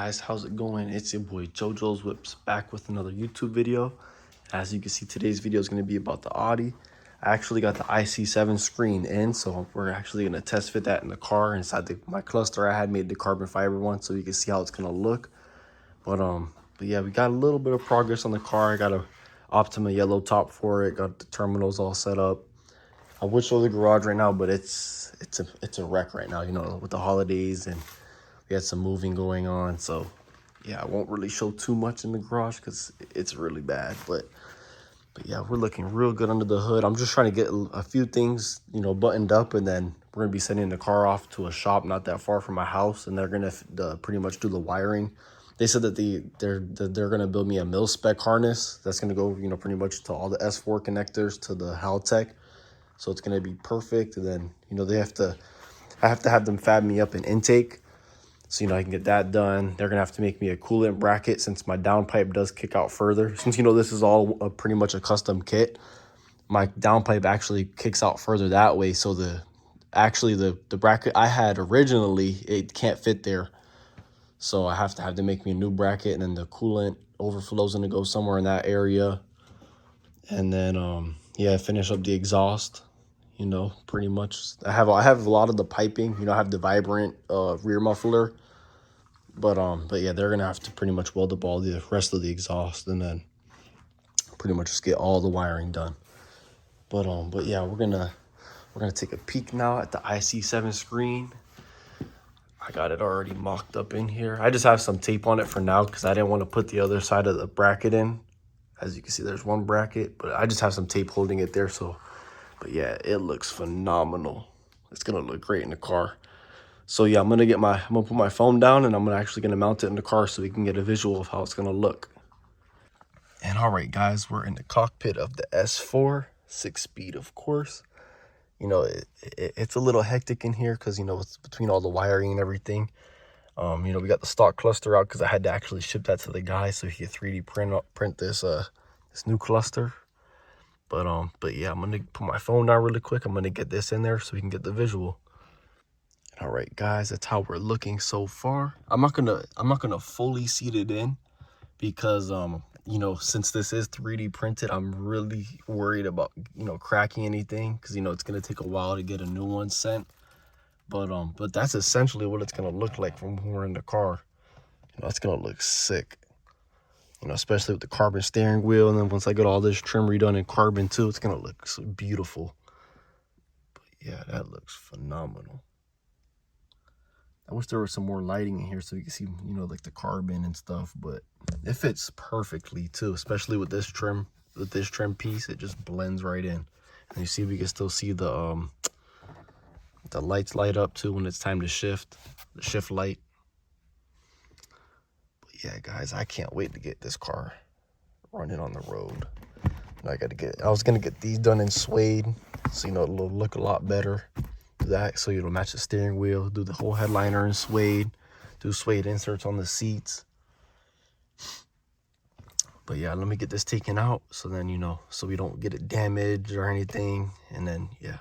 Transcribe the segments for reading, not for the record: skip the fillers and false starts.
guys, how's it going? It's your boy JoJo's Whips back with another YouTube video. As you can see, today's video is going to be about the Audi. I actually got the IC7 screen in, so we're actually going to test fit that in the car. Inside my cluster, I had made the carbon fiber one, so you can see how it's going to look. But yeah, we got a little bit of progress on the car. I got a Optima yellow top for it. Got the terminals all set up. I wish it was a garage right now, but it's a wreck right now. You know, with the holidays and we had some moving going on, so yeah, I won't really show too much in the garage because it's really bad. But yeah, we're looking real good under the hood. I'm just trying to get a few things, you know, buttoned up, and then we're gonna be sending the car off to a shop not that far from my house, and they're gonna pretty much do the wiring. They said that they're gonna build me a mil spec harness that's gonna go, you know, pretty much to all the S4 connectors to the Haltech, so it's gonna be perfect. And then, you know, I have to have them fab me up an intake. So, you know, I can get that done. They're going to have to make me a coolant bracket since my downpipe does kick out further. Since, you know, this is all pretty much a custom kit, my downpipe actually kicks out further that way. So the bracket I had originally, it can't fit there. So I have to have them make me a new bracket, and then the coolant overflow's going to go somewhere in that area. And then, yeah, finish up the exhaust. You know, pretty much I have a lot of the piping. You know, I have the Vibrant rear muffler. But yeah, they're gonna have to pretty much weld up all the rest of the exhaust, and then pretty much just get all the wiring done. But yeah, we're gonna take a peek now at the IC7 screen. I got it already mocked up in here. I just have some tape on it for now because I didn't want to put the other side of the bracket in. As you can see, there's one bracket, but I just have some tape holding it there. So, but yeah, it looks phenomenal. It's gonna look great in the car. So yeah, I'm gonna put my phone down, and I'm actually gonna mount it in the car so we can get a visual of how it's gonna look. And all right, guys, we're in the cockpit of the S4, 6-speed, of course. You know, it's a little hectic in here because, you know, it's between all the wiring and everything. You know, we got the stock cluster out because I had to actually ship that to the guy so he could 3D print this new cluster. But yeah, I'm gonna put my phone down really quick. I'm gonna get this in there so we can get the visual. All right, guys, that's how we're looking so far. I'm not gonna fully seat it in because you know, since this is 3D printed, I'm really worried about, you know, cracking anything because, you know, it's gonna take a while to get a new one sent. But that's essentially what it's gonna look like from when we're in the car. You know, it's gonna look sick. You know, especially with the carbon steering wheel, and then once I get all this trim redone in carbon too, it's gonna look so beautiful. But yeah, that looks phenomenal. I wish there was some more lighting in here so you can see, you know, like the carbon and stuff, but it fits perfectly too, especially with this trim piece. It just blends right in. And you see, we can still see the lights light up too when it's time to shift, the shift light. But yeah, guys, I can't wait to get this car running on the road. And I was gonna get these done in suede, so, you know, it'll look a lot better. That so it'll match the steering wheel, do the whole headliner in suede, do suede inserts on the seats. But yeah, let me get this taken out so then, you know, so we don't get it damaged or anything. And then yeah,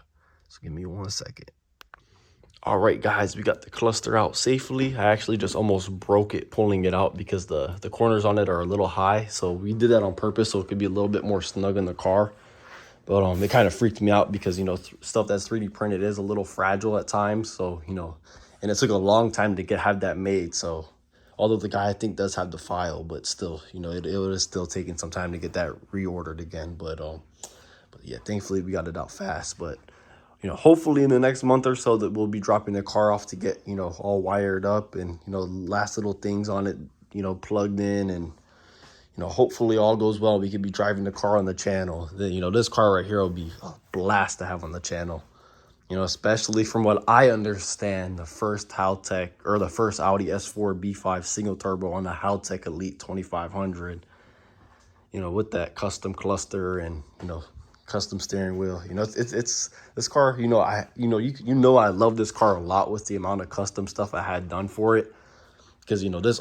so give me 1 second. All right, guys, we got the cluster out safely. I actually just almost broke it pulling it out because the corners on it are a little high, so we did that on purpose so it could be a little bit more snug in the car. But it kind of freaked me out because, you know, stuff that's 3D printed is a little fragile at times. So, you know, and it took a long time to have that made. So, although the guy I think does have the file, but still, you know, it would have still taken some time to get that reordered again. But yeah, thankfully we got it out fast. But, you know, hopefully in the next month or so that we'll be dropping the car off to get, you know, all wired up and, you know, last little things on it, you know, plugged in, and you know, hopefully all goes well. We could be driving the car on the channel. You know, this car right here will be a blast to have on the channel. You know, especially from what I understand, the first Haltech or the first Audi S4 B5 single turbo on the Haltech Elite 2500. You know, with that custom cluster and, you know, custom steering wheel. You know, it's this car. You know, I love this car a lot with the amount of custom stuff I had done for it. Because, you know, this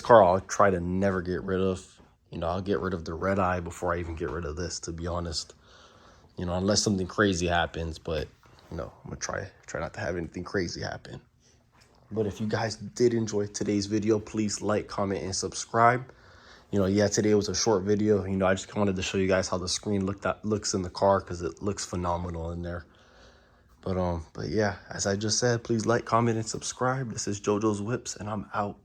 car I'll try to never get rid of. You know, I'll get rid of the red eye before I even get rid of this, to be honest. You know, unless something crazy happens. But, you know, I'm going to try not to have anything crazy happen. But if you guys did enjoy today's video, please like, comment, and subscribe. You know, yeah, today was a short video. You know, I just wanted to show you guys how the screen looks in the car, because it looks phenomenal in there. But yeah, as I just said, please like, comment, and subscribe. This is JoJo's Whips, and I'm out.